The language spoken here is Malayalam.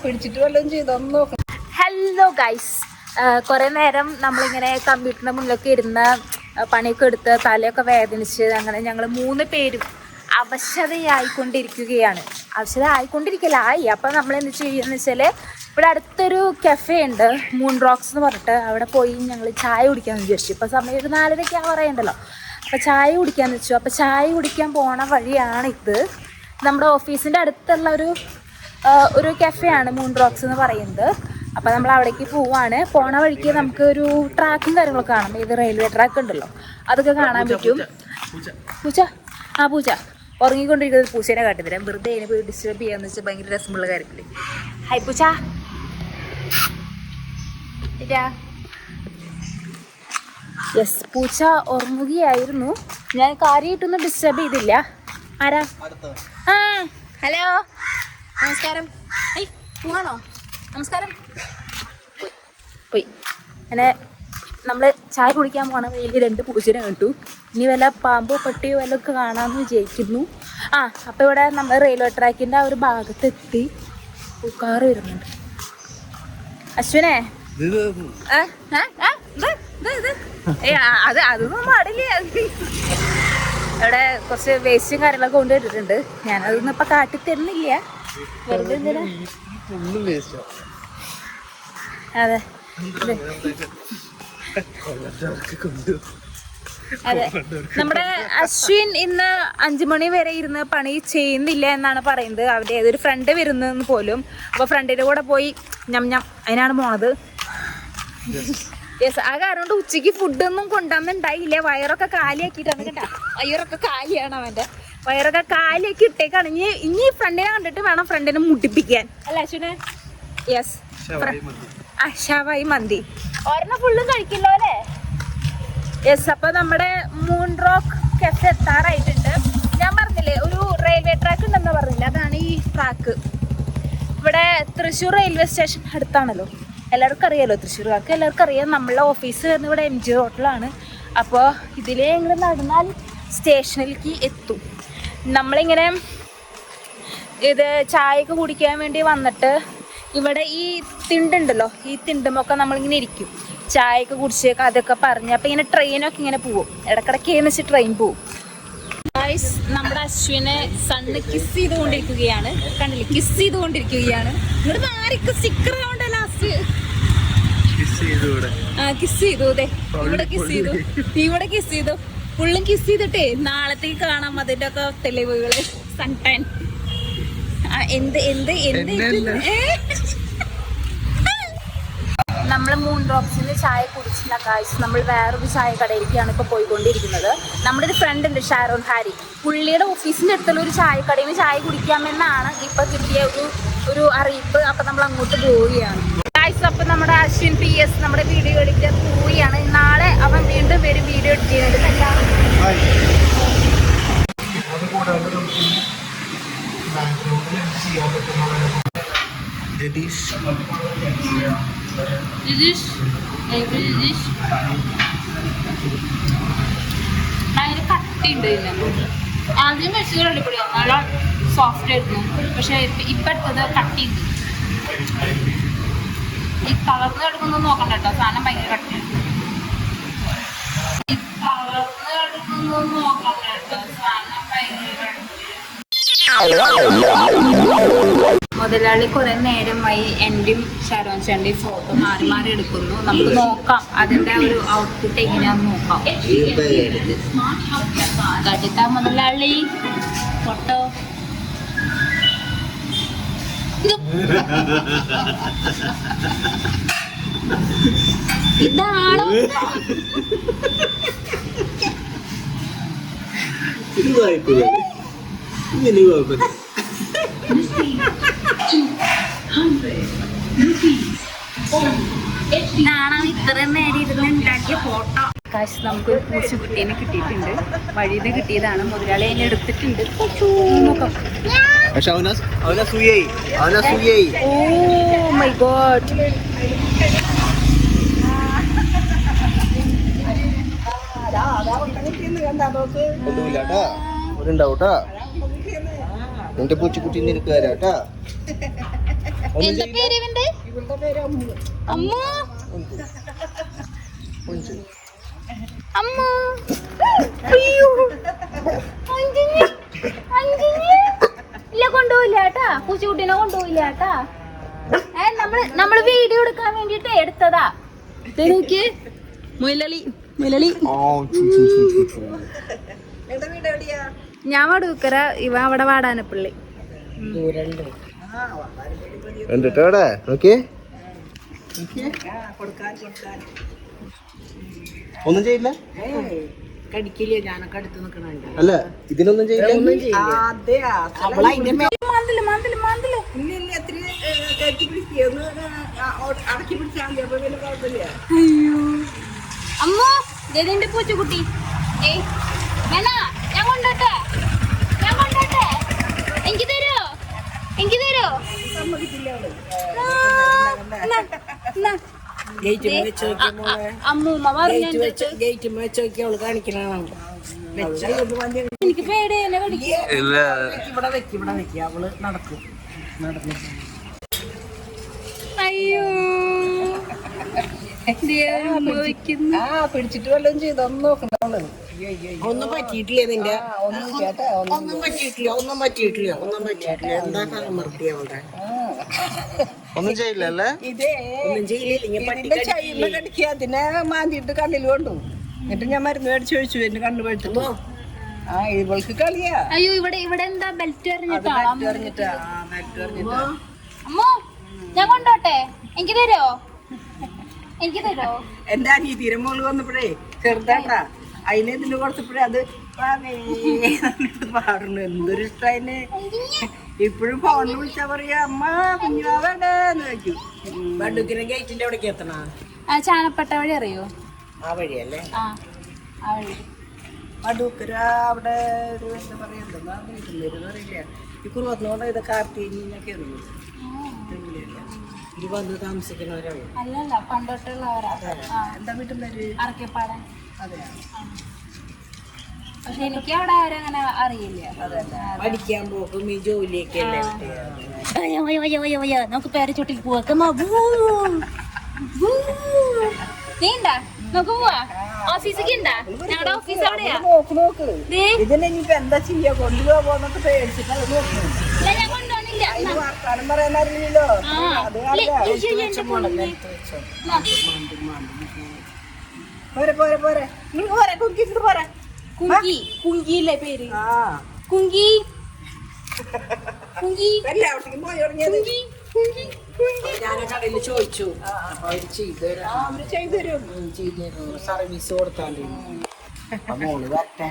പിടിച്ചിട്ട് വല്ലതും ചെയ്തോന്ന് നോക്കണം. ഹലോ ഗൈസ്, കുറെ നേരം നമ്മളിങ്ങനെ കമ്പ്യൂട്ടറിന്റെ മുന്നിലൊക്കെ ഇരുന്ന് പണിയൊക്കെ എടുത്ത് തലയൊക്കെ വേദനിച്ച് അങ്ങനെ ഞങ്ങൾ 3 പേരും അവശതയായിക്കൊണ്ടിരിക്കുകയാണ്. അവശത ആയിക്കൊണ്ടിരിക്കലായി. അപ്പം നമ്മൾ എന്ത് ചെയ്യുകയെന്ന് വെച്ചാൽ ഇവിടെ അടുത്തൊരു കഫേ ഉണ്ട്, മൂൺ റോക്സ് എന്ന് പറഞ്ഞിട്ട്. അവിടെ പോയി ഞങ്ങൾ ചായ കുടിക്കാമെന്ന് വിചാരിച്ചു. ഇപ്പം സമയം ഒരു 4:30 പറയണ്ടല്ലോ. അപ്പോൾ ചായ കുടിക്കാമെന്ന് വെച്ചു. അപ്പോൾ ചായ കുടിക്കാൻ പോണ വഴിയാണിത്. നമ്മുടെ ഓഫീസിൻ്റെ അടുത്തുള്ള ഒരു കഫേയാണ് മൂൺ റോക്സ് എന്ന് പറയുന്നത്. അപ്പോൾ നമ്മൾ അവിടേക്ക് പോവാണ്. പോണ വഴിക്ക് നമുക്ക് ഒരു ട്രാക്കും കാര്യങ്ങളൊക്കെ കാണാം. ഇത് റെയിൽവേ ട്രാക്ക് ഉണ്ടല്ലോ, അതൊക്കെ കാണാൻ പറ്റും. പൂച്ച പൂച്ച ഉറങ്ങിക്കൊണ്ടിരിക്കുന്നത് പൂച്ചേനെ കാട്ടിത്തരാം. വെറുതെ അതിനെ പോയി ഡിസ്റ്റർബ് ചെയ്യാന്ന് വെച്ചാൽ ഭയങ്കര രസമുള്ള കാര്യത്തില്. ഹൈ പൂച്ച. യെസ്, പൂച്ച ഉറങ്ങുകയായിരുന്നു. ഞാൻ കാര്യമായിട്ടൊന്നും ഡിസ്റ്റർബ് ചെയ്തില്ല. ആരാ? ഹലോ, നമസ്കാരം. പോവാണോ? നമസ്കാരം. പോയി. അങ്ങനെ നമ്മൾ ചായ കുടിക്കാൻ പോകണ വഴിയിൽ 2 പൂച്ചനെ കണ്ടു. ഇനി വല്ല പാമ്പോ പട്ടിയോ വല്ല ഒക്കെ കാണാമെന്ന് വിചാരിക്കുന്നു. അപ്പോൾ ഇവിടെ നമ്മൾ റെയിൽവേ ട്രാക്കിൻ്റെ ആ ഒരു ഭാഗത്തെത്തി. കാറ് വരുന്നുണ്ട്. അശ്വിനെ, അതൊന്നും പാടില്ല. ഇവിടെ കുറച്ച് വേസ്റ്റും കാര്യങ്ങളൊക്കെ കൊണ്ടുവരുന്നുണ്ട്. ഞാനതൊന്നും ഇപ്പം കാട്ടിത്തരുന്നില്ല, വെറുതെ എന്തിനാ. അതെ അതെ, നമ്മുടെ അശ്വിൻ ഇന്ന് 5 മണി വരെ ഇരുന്ന് പണി ചെയ്യുന്നില്ല എന്നാണ് പറയുന്നത്. അവരുടെ ഏതൊരു ഫ്രണ്ട് വരുന്നതെന്ന് പോലും. അപ്പോൾ ഫ്രണ്ടിൻ്റെ കൂടെ പോയി അതിനാണ് പോണത്. യെസ്, ആ കാരണം കൊണ്ട് ഉച്ചയ്ക്ക് ഫുഡൊന്നും കൊണ്ടുവന്നുണ്ടായില്ല. വയറൊക്കെ കാലിയാക്കിയിട്ടാണ് കേട്ടോ. വയറൊക്കെ കാലിയാണ് അവൻ്റെ. വയറൊക്കെ കാലിയാക്കി ഇട്ടേക്കാണ്. ഇനി ഫ്രണ്ടിനെ കണ്ടിട്ട് വേണം ഫ്രണ്ടിനെ മുട്ടിപ്പിക്കാൻ, അല്ല അശ്വിനെ? യെസ്, ഷവായി മന്തി ഒരെണ്ണം ഫുള്ളും കഴിക്കില്ലോ അല്ലേ? യെസ്, അപ്പോൾ നമ്മുടെ മൂൺ റോക്ക് കഫേ എത്താറായിട്ടുണ്ട്. ഞാൻ പറഞ്ഞില്ലേ ഒരു റെയിൽവേ ട്രാക്ക് ഉണ്ടെന്ന് പറഞ്ഞില്ലേ, അതാണ് ഈ ട്രാക്ക്. ഇവിടെ തൃശ്ശൂർ റെയിൽവേ സ്റ്റേഷൻ അടുത്താണല്ലോ, എല്ലാവർക്കും അറിയാമല്ലോ. തൃശ്ശൂർക്കാർക്ക് എല്ലാവർക്കും അറിയാം. നമ്മളെ ഓഫീസ് വരുന്നത് ഇവിടെ MG റോഡിലാണ്. അപ്പോൾ ഇതിലേ ഇങ്ങനെ നടന്നാൽ സ്റ്റേഷനിലേക്ക് എത്തും. നമ്മളിങ്ങനെ ഇത് ചായയൊക്കെ കുടിക്കാൻ വേണ്ടി വന്നിട്ട് ഇവിടെ ഈ തിണ്ടുണ്ടല്ലോ, ഈ തിണ്ടുമൊക്കെ നമ്മളിങ്ങനെ ഇരിക്കും, ചായയൊക്കെ കുടിച്ചേക്കാം അതൊക്കെ പറഞ്ഞ്. അപ്പം ഇങ്ങനെ ട്രെയിനൊക്കെ ഇങ്ങനെ പോവും, ഇടക്കിടയ്ക്ക് വെച്ച് ട്രെയിൻ പോവും. ഗൈസ്, നമ്മുടെ അശ്വിനെ സണ്ണ് കിസ് ചെയ്തുകൊണ്ടിരിക്കുകയാണ്. കണ്ടില്ലേ, കിസ് ചെയ്തുകൊണ്ടിരിക്കുകയാണ്. ഇങ്ങോട്ട് മാറിക്ക് സ്റ്റിക്കർ കൊണ്ട് ലാസ്റ്റ് കിസ് ചെയ്തു. അതെ, ഇവിടെ കിസ് ചെയ്തു, ഇവിടെ കിസ് ചെയ്തു. ഫുള്ളും കിസ് ചെയ്തിട്ടേ നാളത്തേക്ക് കാണാം അതിൻ്റെ ഒക്കെ തെളിവുകള്. സൺടാൻ നമ്മൾ മൂൺ റോക്സിന് ചായ കുടിച്ചില്ല ഗൈസ്. നമ്മൾ വേറൊരു ചായ കടയിലേക്കാണ് ഇപ്പോൾ പോയിക്കൊണ്ടിരിക്കുന്നത്. നമ്മുടെ ഒരു ഫ്രണ്ട് ഉണ്ട്, ഷാരോൺ ഹാരി. പുള്ളിയുടെ ഓഫീസിൻ്റെ അടുത്തുള്ള ഒരു ചായക്കടയിൽ നിന്ന് ചായ കുടിക്കാമെന്നാണ് ഇപ്പോൾ കിട്ടിയ ഒരു അറിയിപ്പ്. അപ്പം നമ്മൾ അങ്ങോട്ട് പോവുകയാണ് ഗൈസ്. അപ്പം നമ്മുടെ അശ്വിൻ PS നമ്മുടെ വീഡിയോ എടുക്കാൻ പോവുകയാണ്. നാളെ അവൻ വീണ്ടും വരും വീഡിയോ എഡിറ്റ് ചെയ്യുന്നുണ്ട്. ഭയങ്കര കട്ടിയുണ്ട് ഇതിന്. ആദ്യം വെച്ചത് അടിപൊളിയാണ്, നല്ല സോഫ്റ്റ് ആയിരുന്നു. പക്ഷെ ഇപ്പം എടുത്തത് കട്ടിയുണ്ട്. ഈ കളർന്ന് കിടക്കുന്നത് നോക്കണ്ട കേട്ടോ, സാധനം ഭയങ്കര കട്ടിയാണ്. ഈ കളർന്ന് കിടക്കുന്നത് നോക്കണ്ട കേട്ടോ, സാധനം ഭയങ്കര മുതലാളി കുറെ നേരമായി എന്റെയും ഷാരോൺ ചേട്ടൻ്റെയും ഫോട്ടോ മാറി മാറി എടുക്കുന്നു. നമുക്ക് നോക്കാം അതിന്റെ ഒരു ഔട്ട്പുട്ട് എങ്ങനെയാന്ന് നോക്കാം. കണ്ടിട്ടാ മുതലാളി ഫോട്ടോ? ഇതാണോ? ഇതാണ് ഇത്രയും നേരം ഇരുന്ന് ഉണ്ടാക്കിയ ഫോട്ടോ. കാശ് നമുക്കൊരു പൂച്ചക്കുട്ടീനെ കിട്ടിയിട്ടുണ്ട്. വഴിയിൽ കിട്ടിയതാണ്. മുതലാളി അതിനെ എടുത്തിട്ടുണ്ട്. ഓ മൈ ഗോഡ്, എന്റെ പൂച്ചക്കുട്ടി നിനക്ക് തരാട്ടാ. എന്താ പേര് ഇവന്റെ? ഇവളുടെ പേര് അമ്മു. അമ്മു അമ്മു. അയ്യോ അഞ്ചിന് അഞ്ചിന് ഇല്ല കൊണ്ടുപോയില്ല കേട്ടാ. പൂച്ചക്കുട്ടീനെ കൊണ്ടുപോയില്ല കേട്ടാ. നമ്മള് വീഡിയോ എടുക്കാൻ വേണ്ടിട്ട് എടുത്തതാ. നോക്കിയേ മുയലളി മുയലളി. എന്റെ വീട് എവിടെയാ? ഞാൻ വടൂക്കര, ഇവ അവിടെ വാടാനപ്പള്ളി. കണ്ടിട്ടോടെ നോക്കിയേ. കൊടുക്കാൻ കൊടുക്കാൻ ഒന്നും ചെയ്യില്ല. കടിക്കില്ലേ? ഞാനൊക്കെ അടുത്ത് നിക്കണുണ്ട്. അല്ല ഇതിനൊന്നും ചെയ്യില്ല. അതെ അതിന്റെ മാന്തല് മാന്തല് മാന്തല്. ഇല്ല എത്ര കയറ്റി പിടിക്കുക ഒന്ന് അടക്കി പിടിച്ചാൽ മതി. അപ്പൊ പിന്നെ കുഴപ്പമില്ല. അയ്യോ അമ്മോ ഇതെന്റെ പൂച്ചക്കുട്ടി. ഏയ് വേണാ, ഞാൻ കൊണ്ടോട്ടെ ഞാൻ കൊണ്ടോട്ടെ. എനിക്ക് തരോ എനിക്ക് തരോ? സമ്മതിക്കില്ല അവള്. ഗേറ്റ് അമ്മൂമ്മ പറഞ്ഞു ഗേറ്റ് വെച്ച് നോക്കി അവള് കാണിക്കണതാണ്. എനിക്ക് പേടി എന്നെ കടിക്കുക. ഇവിടെ വെക്കി അവള് നടക്കും. നടന്നു. അയ്യോ വെക്കുന്നു. പിടിച്ചിട്ട് വല്ലതും ചെയ്തൊന്നും നോക്കണ്ട അവള്. ഒന്നും പറ്റിയിട്ടില്ല. നിന്റെ ഒന്നും പറ്റിയിട്ടില്ല. എന്താ മറുപടി അവളുടെ? ഒന്നും ചെയ്യില്ല അല്ലേ? ഇതേ കടിക്കുക. അതിനെ മാന്തിയിട്ട് കണ്ണിൽ കൊണ്ടു. എന്നിട്ട് ഞാൻ മരുന്ന് മേടിച്ച് ഒഴിച്ചു. എന്റെ കണ്ണ് പഴുത്തു. ഇവൾക്ക് കളിയാ. അയ്യോ ഇവിടെ ഇവിടെ എന്താ ബെൽറ്റ് എറിഞ്ഞിട്ടാ? അമ്മോ ഞാൻ കൊണ്ടോട്ടെ? എനിക്ക് തരോ എനിക്ക് തരോ? എന്റെ അനിയത്തിയുടെ മോള് വന്നപ്പോഴേ ചെറുതാട്ടാ, അതിനെ ഇതിന് കൊടുത്തപ്പോഴേ അത് പാടുന്നു. എന്തൊരു ഇഷ്ടതിന്. ഇപ്പോഴും ഫോണിൽ വിളിച്ചാ പറയാ അമ്മ കുഞ്ഞാവേണ്ടെന്ന് വെക്കും. വണ്ടൂക്കിനെ ഗേറ്റിന്റെ അവിടേക്ക് എത്തണ ചാനപ്പട്ട വഴി അറിയോ? ആ വഴിയല്ലേ? ആ വഴി. വണ്ടൂക്കര അവിടെ ഒരു എന്താ പറയാ എന്താ വീട്ടിൽ അറിയില്ല. ഈ കുറുവത്തിനോട് ഇതൊക്കെ ആർട്ടിനൊക്കെ ഇത് വന്ന് താമസിക്കുന്നവരാണ്. അല്ലല്ല പണ്ടോട്ടുള്ളവരാ. എന്താ വീട്ടിൽ പേര്? അറക്കപ്പാടൻ. അതെ. പക്ഷെ എനിക്ക് അവിടെ ആരങ്ങനെ അറിയില്ല. പഠിക്കാൻ പോക്കും ഈ ജോലിയൊക്കെ അല്ലേ. നമുക്ക് പേരച്ചോട്ടിൽ പോവാ. നീണ്ടാ നമുക്ക് പോവാ. ഓഫീസൊക്കെ ഉണ്ടാ? ഞങ്ങളുടെ ഓഫീസ് അവിടെയാ. നോക്ക് ഇതിനെ ഇനിയിപ്പോ എന്താ ചെയ്യാ? കൊണ്ടുപോകാന്നൊക്കെ പേടിച്ചിട്ട് അത് നോക്കുന്നു. ഞാൻ കൊണ്ടുപോകുന്നില്ല. വർത്താനം പറയാൻ അറിയില്ലല്ലോ. പോരെ കുങ്കിട്ട് പോരെ. കുങ്കിയില്ലേ പേര്? കുങ്കി കുങ്കി എല്ലാവർക്കും പോയി തുടങ്ങിയത്. ഞാൻ കടയിൽ ചോദിച്ചു. അപ്പൊ അവര് ചെയ്തു തരും. സർവീസ് കൊടുത്താണ്ട് മോള് വരട്ടെ.